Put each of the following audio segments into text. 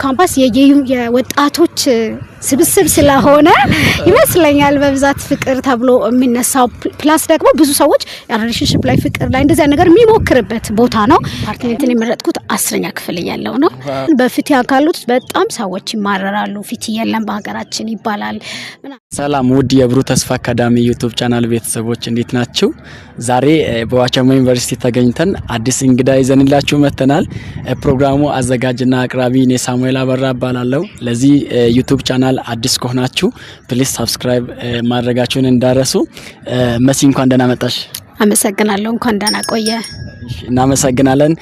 ካምፓስ የወጣቶች ስብስብ ስለሆነ ይመስለኛል በብዛት ፍቅር ተብሎ የሚነሳው ፕላስ ደግሞ ብዙ ሰዎች ሪሌሽንሺፕ ላይ ፍቅር ላይ እንደዛ ነገር የሚሞክርበት ቦታ ነው። ፓርትነርን የመረጥኩት 10ኛ ክፍል እያለሁ ነው። በፊት ያካሉት በጣም ሰዎች ይማረራሉ። ፊት የለም በሀገራችን ይባላል። ሰላም ውድ የብሩህ ተስፋ አካዳሚ ዩቲዩብ ቻናል ቤተሰቦች እንዴት ናችሁ? ዛሬ በዋቸሞ ዩኒቨርሲቲ ተገኝተን አዲስ እንግዳ ይዘንላችሁ መተናል። ፕሮግራሙ አዘጋጅና አቅራቢ እኔ ሳሙኤል አበራ እባላለሁ። ለዚህ ዩቲዩብ ቻናል አዲስ ከሆናችሁ ፕሊዝ ሰብስክራይብ ማድረጋችሁን እንዳረሱ። መሲ እንኳን ደህና መጣሽ። አመሰግናለሁ። እንኳን ደህና ቆየ። እናመሰግናለን።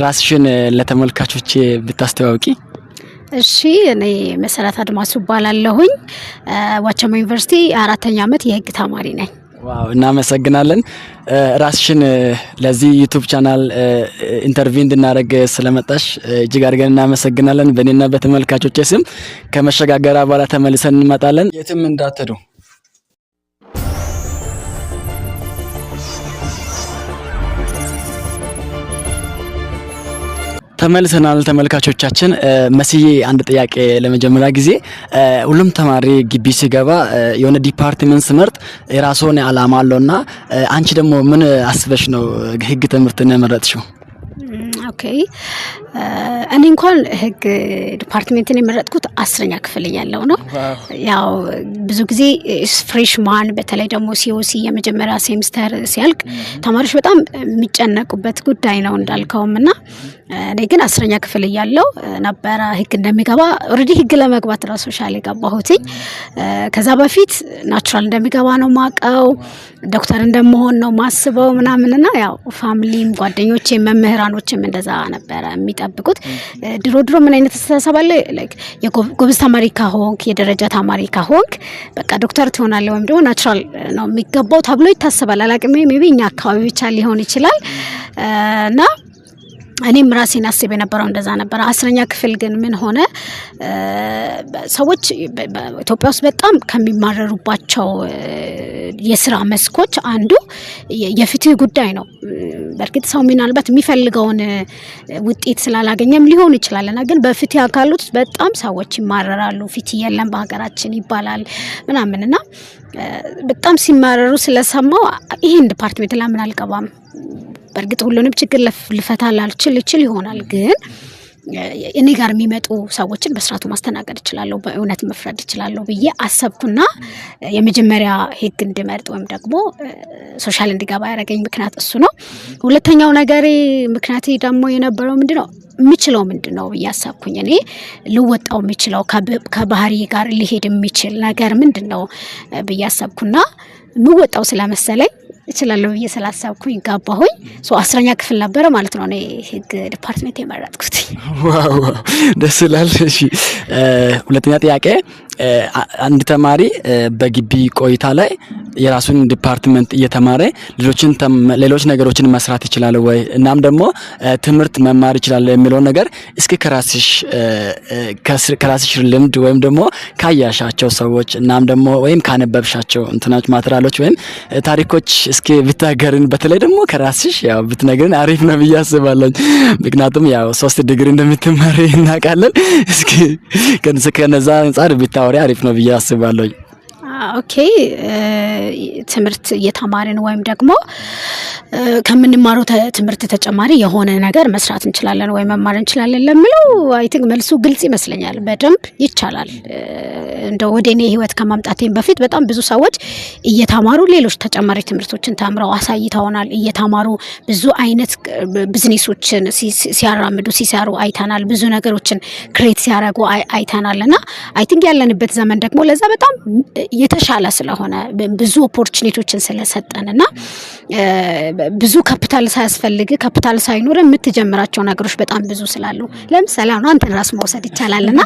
ራስሽን ለተመልካቾች ብታስተዋውቂ። እሺ እኔ መሰረት አድማሱ እባላለሁኝ። ዋቸሞ ዩኒቨርሲቲ 4ኛ ዓመት የህግ ተማሪ ነኝ። ዋው እናመሰግናለን። ራስሽን ለዚህ ዩቲዩብ ቻናል ኢንተርቪው እንድናደርግ ስለመጣሽ እጅግ አድርገን እናመሰግናለን። በእኔና በተመልካቾቼ ስም ከመሸጋገሪያ በኋላ ተመልሰን እንመጣለን። የትም እንዳትሄዱ። ተመልሰናል ተመልካቾቻችን። መስዬ አንድ ጥያቄ ለመጀመሪያ ጊዜ ሁሉም ተማሪ ግቢ ሲገባ የሆነ ዲፓርትመንት ስመርጥ የራስዎን ዓላማ አለውና አንቺ ደግሞ ምን አስበሽ ነው ህግ ትምህርትን የመረጥሽው? ኦኬ እኔ እንኳን ህግ ዲፓርትመንትን የመረጥኩት 10ኛ ክፍል እያለሁ ነው። ያው ብዙ ጊዜ ፍሬሽማን በተለይ ደግሞ ሲኦሲ የመጀመሪያ ሴሚስተር ሲያልቅ ተማሪዎች በጣም የሚጨነቁበት ጉዳይ ነው እንዳልከውምና እኔ ግን 10ኛ ክፍል እያለሁ ነበረ ህግ እንደሚገባ ኦሬዲ ህግ ለመግባት ራሱ ሻል የገባሁትኝ። ከዛ በፊት ናቹራል እንደሚገባ ነው ማቀው፣ ዶክተር እንደመሆን ነው ማስበው ምናምንና ያው ፋሚሊም ጓደኞቼ መምህራኖችም እንደዛ ነበረ የሚጠብቁት። ድሮ ምን አይነት አስተሳሰብ አለ ላይክ የጎበዝ ተማሪ ከሆንክ የደረጃ ተማሪ ከሆንክ በቃ ዶክተር ትሆናለህ ወይም ደግሞ ናቹራል ነው የሚገባው ተብሎ ይታሰባል። አላቅም ሜቢ እኛ አካባቢ ብቻ ሊሆን ይችላል እና እኔም ራሴን አስቤ የነበረው እንደዛ ነበር። 10ኛ ክፍል ግን ምን ሆነ ሰዎች ኢትዮጵያ ውስጥ በጣም ከሚማረሩባቸው የስራ መስኮች አንዱ የፍትህ ጉዳይ ነው። በርግጥ ሰው ምናልባት የሚፈልገውን ውጤት ስላላገኘም ሊሆን ይችላልና ግን በፍትህ አካሉት በጣም ሰዎች ይማረራሉ። ፍትህ የለም በሀገራችን ይባላል ምናምንና በጣም ሲማረሩ ስለሰማው ይሄን ዲፓርትመንት ለምን አልገባም? በርግጥ ሁሉንም ችግር ልፈታል አልችል ይሆናል ግን እኔ ጋር የሚመጡ ሰዎችን በስርዓቱ ማስተናገድ እችላለሁ፣ በእውነት መፍረድ እችላለሁ ብዬ አሰብኩና የመጀመሪያ ህግ እንድመርጥ ወይም ደግሞ ሶሻል እንዲገባ ያደረገኝ ምክንያት እሱ ነው። ሁለተኛው ነገር ምክንያት ደግሞ የነበረው ምንድነው ብዬ አሰብኩኝ። እኔ ልወጣው የሚችለው ከባህሪ ጋር ሊሄድ የሚችል ነገር ምንድነው ብዬ አሰብኩና ምወጣው ስለመሰለኝ እችላለሁ ብዬ ስላሰብኩኝ ገባሁኝ። 10ኛ ክፍል ነበር ማለት ነው እኔ ህግ ዲፓርትመንት የመረጥኩት። ዋው ደስ ይላል። እሺ ሁለተኛ ጥያቄ አንድ ተማሪ በግቢ ቆይታ ላይ የራሱን ዲፓርትመንት እየተማረ ሌሎች ነገሮችን መስራት ይችላል ወይ? እናም ደግሞ ትምህርት መማር ይችላል የሚለው ነገር እስኪ ከራስሽ ልምድ ወይም ደግሞ ካያሻቸው ሰዎች እናም ደግሞ ወይም ካነበብሻቸው እንትናች ማተሪያሎች ወይም ታሪኮች እስኪ ብታገርን፣ በተለይ ደግሞ ከራስሽ ያው ብትነግርን አሪፍ ነው ብዬ አስባለሁ። ምክንያቱም ያው 3 ዲግሪ እንደምትማሪ እናውቃለን። እስኪ ከነዛ አንፃር ብታወሪ አሪፍ ነው ብዬ አስባለሁ። ኦኬ ትምህርት እየተማርን ወይም ደግሞ ከምንማረው ትምህርት ተጨማሪ የሆነ ነገር መስራት እንችላለን ወይ መማር እንችላለን ለምለው አይ ቲንክ መልሱ ግልጽ ይመስለኛል። በደንብ ይቻላል። እንደው ወደኔ ህይወት ከማምጣቴም በፊት በጣም ብዙ ሰዎች እየተማሩ ሌሎች ተጨማሪ ትምህርቶችን ተምረው አሳይተውናል። እየተማሩ ብዙ አይነት ቢዝነሶችን ሲያራምዱ ሲሰሩ አይተናል። ብዙ ነገሮችን ክሬት ሲያደርጉ አይተናልና አይ ቲንክ ያለንበት ዘመን ደግሞ ለዛ በጣም የተሻለ ስለሆነ ብዙ ኦፖርቹኒቲዎችን ስለሰጠንና ብዙ ካፒታል ሳያስፈልግ ካፒታል ሳይኖር የምትጀምራቸው ነገሮች በጣም ብዙ ስላሉ ለምሳሌ አሁን አንተን ራስ መውሰድ ይቻላልና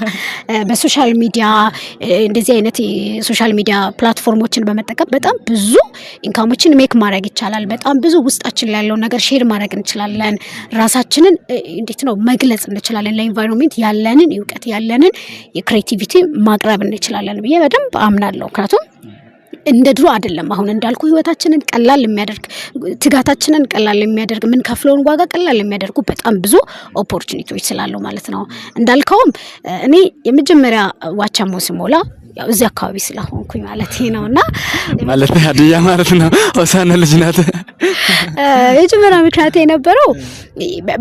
በሶሻል ሚዲያ እንደዚህ አይነት ሶሻል ሚዲያ ፕላትፎርሞችን በመጠቀም በጣም ብዙ ኢንካሞችን ሜክ ማድረግ ይቻላል። በጣም ብዙ ውስጣችን ላይ ያለው ነገር ሼር ማድረግ እንችላለን። ራሳችንን እንዴት ነው መግለጽ እንችላለን። ለኢንቫይሮንመንት ያለንን ዕውቀት ያለንን የክሬቲቪቲ ማቅረብ እንችላለን ብዬ በደንብ አምናለሁ። ምክንያቱም እንደ ድሮ አይደለም። አሁን እንዳልኩ ህይወታችንን ቀላል የሚያደርግ ትጋታችንን ቀላል የሚያደርግ ምን ከፍለውን ዋጋ ቀላል የሚያደርጉ በጣም ብዙ ኦፖርቹኒቲዎች ስላለው ማለት ነው። እንዳልከውም እኔ የመጀመሪያ ዋቻሞ ስሞላ ያው እዚህ አካባቢ ስለሆንኩኝ ማለት ነውና ማለት ሀዲያ ማለት ነው። ሆሳና ልጅ ናት። የጀመራ ምክንያት የነበረው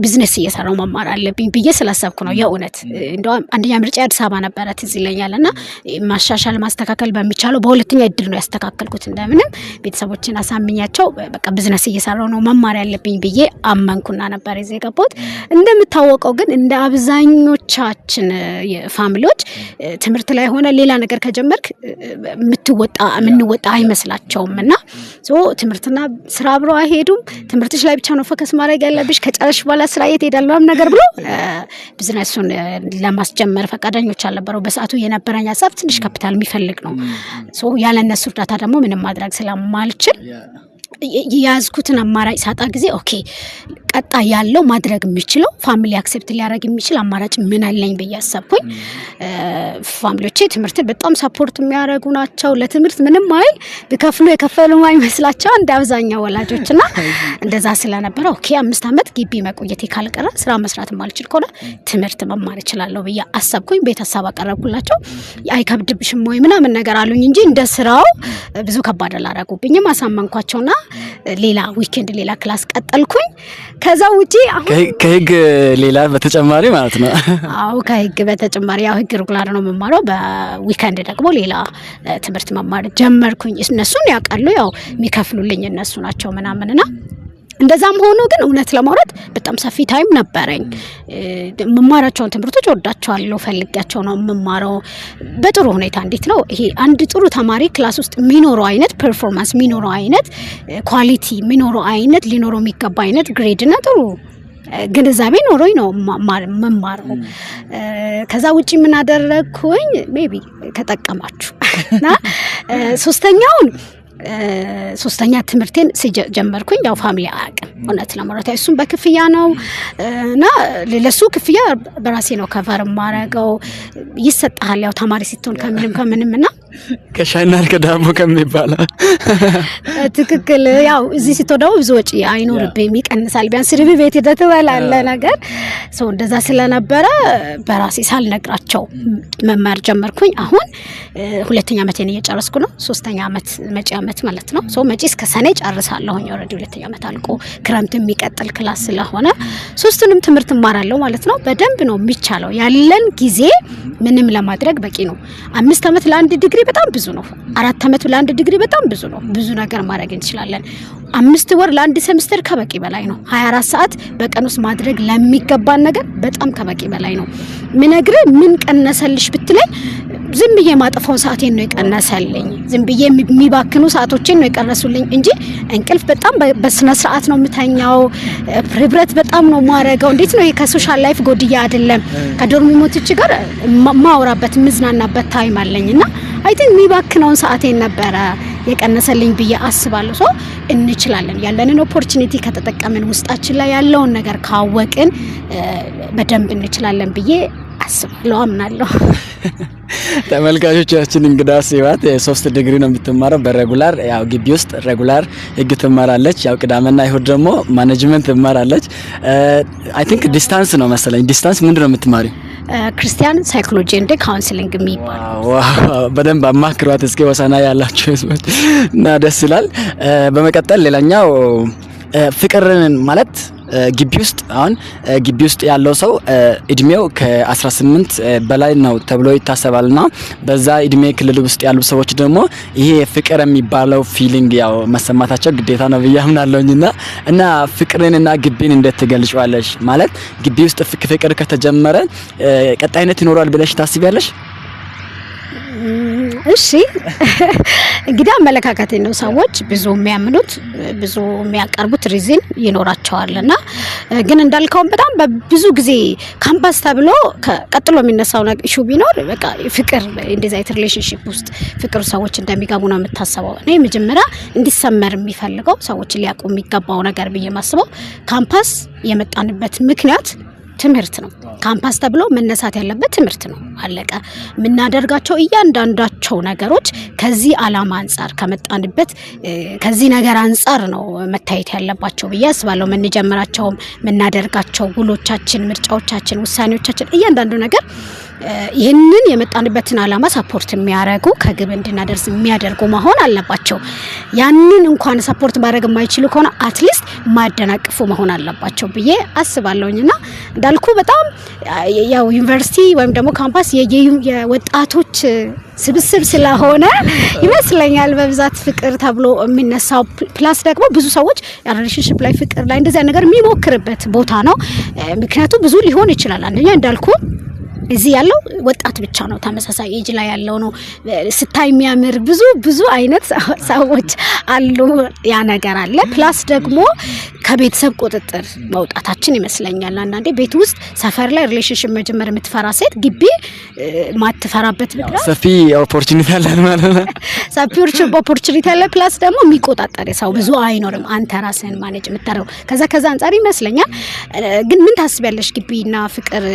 ቢዝነስ እየሰራው መማር አለብኝ ብዬ ስላሰብኩ ነው። የእውነት እንደውም አንደኛ ምርጫ አዲስ አበባ ነበረ ትዝ ይለኛልና ማሻሻል ማስተካከል በሚቻለው በሁለተኛ እድል ነው ያስተካከልኩት። እንደምንም ቤተሰቦችን አሳምኛቸው በቃ ቢዝነስ እየሰራው ነው መማር ያለብኝ ብዬ አመንኩና ነበር እዚህ ገባሁት። እንደምታወቀው ግን እንደ አብዛኞቻችን ፋሚሊዎች ትምህርት ላይ ሆነ ሌላ ነገር ከጀመርክ የምንወጣ አይመስላቸውምና ትምህርትና ስራ አብረው አይሄዱም። ትምህርትሽ ላይ ብቻ ነው ፎከስ ማድረግ ያለብሽ፣ ከጨረሽ በኋላ ስራ የት ሄዳለሁ ነገር ብሎ ቢዝነሱን ለማስጀመር ፈቃደኞች አልነበረው። በሰዓቱ የነበረኝ ሀሳብ ትንሽ ካፒታል የሚፈልግ ነው። ያለ እነሱ እርዳታ ደግሞ ምንም ማድረግ ስለማልችል ያዝኩትን አማራጭ ሳጣ ጊዜ ኦኬ ቀጣ ያለው ማድረግ የሚችለው ፋሚሊ አክሴፕት ሊያደርግ የሚችል አማራጭ ምን አለኝ ብዬ አሰብኩኝ። ፋሚሊዎቼ ትምህርትን በጣም ሰፖርት የሚያደርጉ ናቸው። ለትምህርት ምንም አይል ቢከፍሉ የከፈሉ አይመስላቸው እንደ አብዛኛው ወላጆችና እንደዛ ስለነበረ ኦኬ 5 አመት ግቢ መቆየቴ ካልቀረ ስራ መስራት ማልችል ከሆነ ትምህርት መማር እችላለሁ ብዬ አሰብኩኝ። ቤተሰብ አቀረብኩላቸው። አይከብድብሽም ወይ ምናምን ነገር አሉኝ እንጂ እንደ ስራው ብዙ ከባድ አላደረጉብኝም። አሳመንኳቸውና ሌላ ዊኬንድ ሌላ ክላስ ቀጠልኩኝ። ከዛ ውጪ አሁን ከህግ ሌላ በተጨማሪ ማለት ነው። አዎ ከህግ በተጨማሪ ያው ህግ ሬጉላር ነው መማረው። በዊኬንድ ደግሞ ሌላ ትምህርት መማር ጀመርኩኝ። እነሱን ያውቃሉ፣ ያው የሚከፍሉልኝ እነሱ ናቸው ምናምንና እንደዛም ሆኖ ግን እውነት ለማውራት በጣም ሰፊ ታይም ነበረኝ። መማራቸውን ትምህርቶች ወዳቸዋለሁ፣ ፈልጋቸው ነው መማረው በጥሩ ሁኔታ። እንዴት ነው ይሄ አንድ ጥሩ ተማሪ ክላስ ውስጥ የሚኖረው አይነት ፐርፎርማንስ የሚኖረው አይነት ኳሊቲ የሚኖረው አይነት ሊኖረው የሚገባ አይነት ግሬድ እና ጥሩ ግንዛቤ ኖሮኝ ነው መማረው። ከዛ ውጪ ምን አደረኩኝ ሜቢ ከጠቀማችሁ እና ሶስተኛ ትምህርቴን ጀመርኩኝ። ያው ፋሚሊ አያውቅም እውነት ለማውራት እሱም በክፍያ ነው እና ለሱ ክፍያ በራሴ ነው ከቨር ማረጋው። ይሰጣል ያው ተማሪ ስትሆን ከምንምና ከሻይና ከዳቦ ከሚባለው ትክክል። ያው እዚህ ስትወደው ብዙ ወጪ አይኖርብም፣ ይቀንሳል። ቢያንስ ርብ ቤት ተተባላለ ነገር እንደዛ ስለነበረ በራሴ ሳልነግራቸው መማር ጀመርኩኝ። አሁን ሁለተኛ አመቴን እየጨረስኩ ነው። ሶስተኛ አመት መጪ አመት ማለት ነው። መጪ እስከ ሰኔ ጨርሳለሁኝ። ኦሬዲ ሁለተኛ አመት አልቆ ክረምት የሚቀጥል ክላስ ስለሆነ ሶስቱንም ትምህርት እማራለሁ ማለት ነው። በደንብ ነው የሚቻለው። ያለን ጊዜ ምንም ለማድረግ በቂ ነው። 5 አመት ለአንድ ዲግሪ በጣም ብዙ ነው። 4 አመት ለአንድ ዲግሪ በጣም ብዙ ነው። ብዙ ነገር ማድረግ እንችላለን። 5 ወር ለአንድ ሴምስተር ከበቂ በላይ ነው። 24 ሰዓት በቀን ውስጥ ማድረግ ለሚገባን ነገር በጣም ከበቂ በላይ ነው። ምን ቀነሰልሽ ብትለኝ ዝም ብዬ ማጥፋውን ሰዓቴን ነው የቀነሰልኝ። ዝም ብዬ የሚባክኑ ሰዓቶችን ነው የቀነሱልኝ እንጂ እንቅልፍ በጣም በስነ ስርዓት ነው የምተኛው። ህብረት በጣም ነው ማረጋው። እንዴት ነው ከሶሻል ላይፍ ጎድያ አይደለም። ከዶርሚሞቶች ጋር ማውራበት ምዝናናበት ታይም አለኝና አይ ቲንክ የሚባክነውን ሰዓቴን ነበረ የቀነሰልኝ ብዬ አስባለሁ። እንችላለን። ያለንን ኦፖርቹኒቲ ከተጠቀምን ውስጣችን ላይ ያለውን ነገር ካወቅን በደንብ እንችላለን ብዬ አስባለሁ፣ አምናለሁ። ተመልካቾቻችን እንግዳ ሲዋት 3 ዲግሪ ነው የምትማረው በሬጉላር ያው ግቢ ውስጥ ሬጉላር ህግ ትማራለች። ያው ቅዳሜና ይሁድ ደግሞ ማኔጅመንት ትማራለች። አይ ቲንክ ዲስታንስ ነው መሰለኝ። ዲስታንስ ምንድነው የምትማሪው? ክርስቲያን ሳይኮሎጂ እንደ ካውንስሊንግ የሚባል። ዋው በደንብ አማክሯት እስኪ ወሰና ያላችሁ ህዝቦች እና ደስ ይላል። በመቀጠል ሌላኛው ፍቅርን ማለት ግቢ ውስጥ አሁን ግቢ ውስጥ ያለው ሰው እድሜው ከ18 በላይ ነው ተብሎ ይታሰባልና በዛ እድሜ ክልል ውስጥ ያሉ ሰዎች ደግሞ ይሄ ፍቅር የሚባለው ፊሊንግ ያው መሰማታቸው ግዴታ ነው ብዬ አምናለሁኝና እና ፍቅርንና ግቢን እንዴት ትገልጫለሽ? ማለት ግቢ ውስጥ ፍቅር ከተጀመረ ቀጣይነት ይኖራል ብለሽ ታስቢያለሽ? እሺ እንግዲህ አመለካከቴ ነው። ሰዎች ብዙ የሚያምኑት ብዙ የሚያቀርቡት ሪዝን ይኖራቸዋልና ግን እንዳልከው በጣም በብዙ ጊዜ ካምፓስ ተብሎ ቀጥሎ የሚነሳው ነገር ኢሹ ቢኖር በቃ ፍቅር እንደዛ ሪሌሽንሺፕ ውስጥ ፍቅር ሰዎች እንደሚገቡ ነው የምታስበው። እኔ መጀመሪያ እንዲሰመር የሚፈልገው ሰዎች ሊያውቁ የሚገባው ነገር ብዬ ማስበው ካምፓስ የመጣንበት ምክንያት ትምህርት ነው። ካምፓስ ተብሎ መነሳት ያለበት ትምህርት ነው። አለቀ። የምናደርጋቸው እያንዳንዳቸው ነገሮች ከዚህ ዓላማ አንፃር ከመጣንበት ከዚህ ነገር አንፃር ነው መታየት ያለባቸው ብዬ አስባለሁ። የምንጀምራቸውም የምናደርጋቸው ውሎቻችን፣ ምርጫዎቻችን፣ ውሳኔዎቻችን እያንዳንዱ ነገር ይህንን የመጣንበትን ዓላማ ሰፖርት የሚያደርጉ ከግብ እንድናደርስ የሚያደርጉ መሆን አለባቸው። ያንን እንኳን ሰፖርት ማድረግ የማይችሉ ከሆነ አትሊስት ማደናቅፉ መሆን አለባቸው ብዬ አስባለሁኝና እንዳልኩ በጣም ያው ዩኒቨርሲቲ ወይም ደግሞ ካምፓስ የወጣቶች ስብስብ ስለሆነ ይመስለኛል በብዛት ፍቅር ተብሎ የሚነሳው። ፕላስ ደግሞ ብዙ ሰዎች ሪሌሽንሺፕ ላይ ፍቅር ላይ እንደዛ ነገር የሚሞክርበት ቦታ ነው። ምክንያቱም ብዙ ሊሆን ይችላል። አንደኛ እንዳልኩ እዚህ ያለው ወጣት ብቻ ነው፣ ተመሳሳይ ኤጅ ላይ ያለው ነው። ስታይ የሚያምር ብዙ አይነት ሰዎች አሉ። ያ ነገር አለ። ፕላስ ደግሞ ከቤተሰብ ቁጥጥር መውጣታችን ይመስለኛል። አንዳንዴ ቤት ውስጥ ሰፈር ላይ ሪሌሽንሺፕ መጀመር የምትፈራ ሴት ግቢ ማትፈራበት ምክንያት ሰፊ ኦፖርቹኒቲ አለ ማለት ነው። ሰፊ ኦፖርቹኒቲ አለ። ፕላስ ደግሞ የሚቆጣጠር ሰው ብዙ አይኖርም። አንተ ራስህን ማኔጅ የምታደርገው ከዛ አንፃር ይመስለኛል። ግን ምን ታስቢያለሽ ግቢና ፍቅር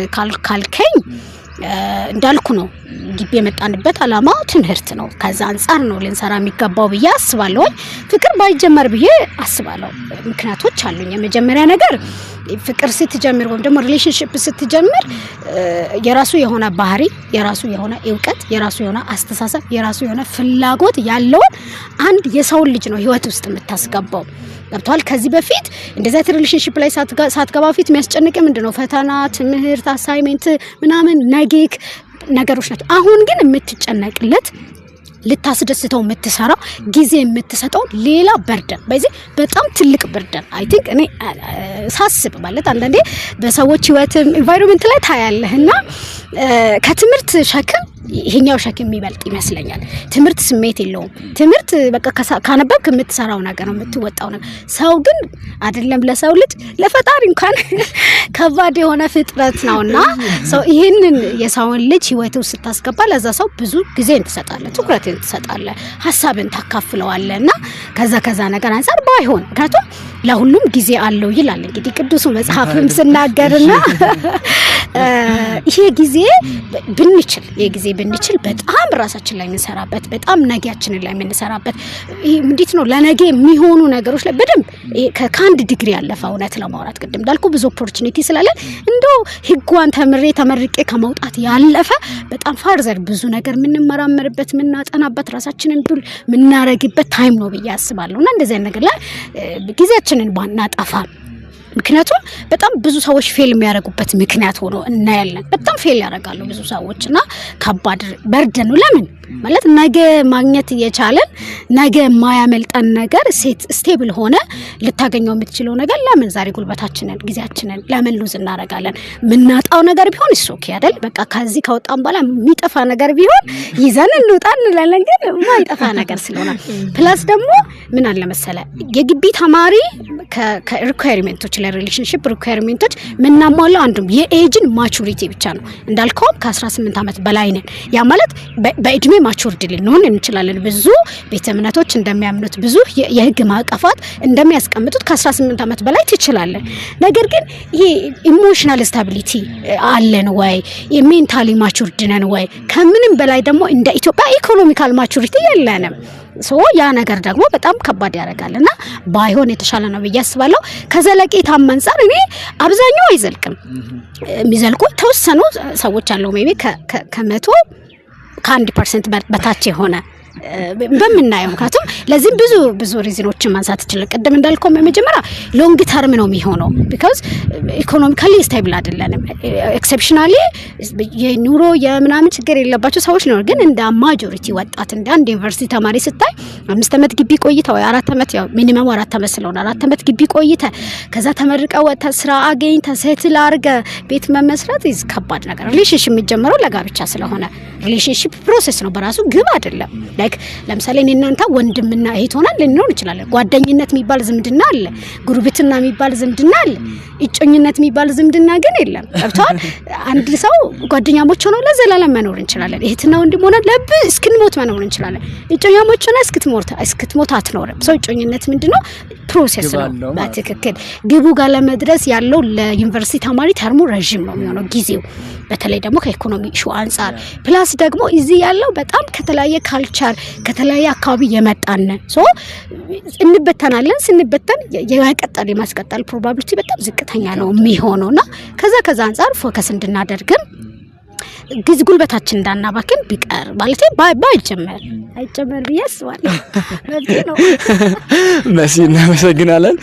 ካልከኝ እንዳልኩ ነው። ግቢ የመጣንበት ዓላማ ትምህርት ነው። ከዛ አንፃር ነው ልንሰራ የሚገባው ብዬ አስባለሁ። ፍቅር ባይጀመር ብዬ አስባለሁ። ምክንያቶች አሉኝ። የመጀመሪያ ነገር ፍቅር ስትጀምር ወይም ደግሞ ሪሌሽንሺፕ ስትጀምር የራሱ የሆነ ባህሪ፣ የራሱ የሆነ ዕውቀት፣ የራሱ የሆነ አስተሳሰብ፣ የራሱ የሆነ ፍላጎት ያለውን አንድ የሰው ልጅ ነው ህይወት ውስጥ የምታስገባው። ገብቷል? ከዚህ በፊት እንደዛ ሪሌሽንሺፕ ላይ ሳትገባ ፊት የሚያስጨንቅ ምንድነው? ፈተና፣ ትምህርት፣ አሳይመንት ምናምን ነጌክ ነገሮች ናቸው። አሁን ግን የምትጨነቅለት ልታስደስተው የምትሰራው ጊዜ የምትሰጠው ሌላ በርደን በዚህ በጣም ትልቅ በርደን አይ ቲንክ እኔ ሳስብ ማለት አንዳንዴ በሰዎች ህይወት ኢንቫይሮንመንት ላይ ታያለህና ከትምህርት ሸክም ይሄኛው ሸክም የሚበልጥ ይመስለኛል። ትምህርት ስሜት የለውም። ትምህርት በቃ ካነበብክ የምትሰራው ነገር ነው፣ የምትወጣው ነገር። ሰው ግን አይደለም ለሰው ልጅ ለፈጣሪ እንኳን ከባድ የሆነ ፍጥረት ነውና ሰው ይሄንን የሰውን ልጅ ህይወት ውስጥ ስታስገባ ለዛ ሰው ብዙ ጊዜ እንትሰጣለህ፣ ትኩረት እንትሰጣለህ፣ ሀሳብን ታካፍለዋለህና ከዛ ነገር አንፃር ባይሆን ምክንያቱም ለሁሉም ጊዜ አለው ይላል እንግዲህ ቅዱሱ መጽሐፍም ስናገርና ይሄ ጊዜ ብንችል በጣም ራሳችን ላይ እንሰራበት፣ በጣም ነገያችንን ላይ እንሰራበት። እንዴት ነው ለነገ የሚሆኑ ነገሮች ላይ በደንብ ከአንድ ዲግሪ ያለፈ እውነት ለማውራት ቅድም እንዳልኩ ብዙ ኦፖርቹኒቲ ስላለ እንደው ህጓን ተመርቄ ከመውጣት ያለፈ በጣም ፋርዘር ብዙ ነገር የምንመራመርበት፣ የምናጠናበት፣ ራሳችንን ዱል የምናረግበት ታይም ነው ብዬ አስባለሁና እንደዚህ አይነት ነገር ላይ ጊዜያችንን ባናጠፋ። ምክንያቱም በጣም ብዙ ሰዎች ፌል የሚያደርጉበት ምክንያት ሆኖ እናያለን። በጣም ፌል ያደርጋሉ ብዙ ሰዎችና ከባድ በርደን ነው። ለምን ማለት ነገ ማግኘት እየቻለን ነገ የማያመልጠን ነገር ስቴብል ሆነ ልታገኘው የምትችለው ነገር ለምን ዛሬ ጉልበታችንን ጊዜያችንን ለምን ሉዝ እናደርጋለን? ምናጣው ነገር ቢሆን ኦኬ አይደል? በቃ ከዚህ ከወጣን በኋላ የሚጠፋ ነገር ቢሆን ይዘን እንውጣ እንላለን። ግን የማይጠፋ ነገር ስለሆነ ፕላስ ደግሞ ምን አለ መሰለ የግቢ ተማሪ ከሪኳየርመንቶች ለሪሌሽንሺፕ ሪኳየርመንቶች ምናሟላው አንዱም የኤጅን ማቹሪቲ ብቻ ነው። እንዳልከው ከ18 ዓመት በላይ ነን። ያ ማለት በእድሜ ማቹርድ ልንሆን እንችላለን። ብዙ ቤተ እምነቶች እንደሚያምኑት ብዙ የህግ ማዕቀፋት እንደሚያስቀምጡት ከ18 ዓመት በላይ ትችላለን። ነገር ግን ይሄ ኢሞሽናል ስታቢሊቲ አለን ወይ? ሜንታሊ ማቹርድ ነን ወይ? ከምንም በላይ ደግሞ እንደ ኢትዮጵያ ኢኮኖሚካል ማቹሪቲ የለንም። ያ ነገር ደግሞ በጣም ከባድ ያደርጋልና ባይሆን የተሻለ ነው ብዬ አስባለሁ። ከዘለቄታም አንፃር እኔ አብዛኛው አይዘልቅም። የሚዘልቁ ተወሰኑ ሰዎች አሉ ሜቢ ከ1% በታች የሆነ በመናየው ምክንያቱም ለዚህ ብዙ ሪዝኖችን ማንሳት ይችላል። ቀደም እንዳልከው መጀመሪያ ሎንግ ተርም ነው የሚሆነው because ኢኮኖሚካሊ ስቴብል አይደለንም። ኤክሰፕሽናሊ የኑሮ የምናምን ችግር የለባቸው ሰዎች ነው። ግን እንደ ማጆሪቲ ወጣት እንደ አንድ ዩኒቨርሲቲ ተማሪ ስታይ 5 ዓመት ግቢ ቆይታ ወይ 4 ዓመት ያው ሚኒመም 4 ዓመት ስለሆነ 4 ዓመት ግቢ ቆይታ ከዛ ተመርቀ ወጣ ስራ አገኝተ ሴትል አርገ ቤት መመስረት ከባድ ነገር። ሪሌሽንሺፕ የሚጀምረው ለጋብቻ ስለሆነ ሪሌሽንሺፕ ፕሮሰስ ነው በራሱ ግብ አይደለም። ላይክ ለምሳሌ እኔ እናንተ ወንድምና እህት ሆነን ልንኖር እንችላለን ጓደኝነት የሚባል ዝምድና አለ ጉርብትና የሚባል ዝምድና አለ እጮኝነት የሚባል ዝምድና ግን የለም ገብቷል አንድ ሰው ጓደኛሞች ሆነው ለዘላለም መኖር እንችላለን እህትና ወንድም ሆነን እስክንሞት መኖር እንችላለን እጮኛሞች ሆነን እስክትሞት አትኖርም ሰው እጮኝነት ምንድነው ፕሮሰስ ነው በትክክል ግቡ ጋር ለመድረስ ያለው ለዩኒቨርሲቲ ተማሪ ተርሙ ረጅም ነው የሚሆነው ጊዜው በተለይ ደግሞ ከኢኮኖሚ ኢሹ አንፃር ፕላስ ደግሞ እዚህ ያለው በጣም ከተለያየ ካልቸር ከተለያየ አካባቢ የመጣን ሶ እንበተናለን ስንበተን የማስቀጠል ፕሮባቢሊቲ በጣም ዝቅተኛ ነው የሚሆነውና ከዛ አንፃር ፎከስ እንድናደርግም ግዝ ጉልበታችን እንዳናባክን ቢቀር ማለት አይጀመር ቢያስባል ነው መሲ እናመሰግናለን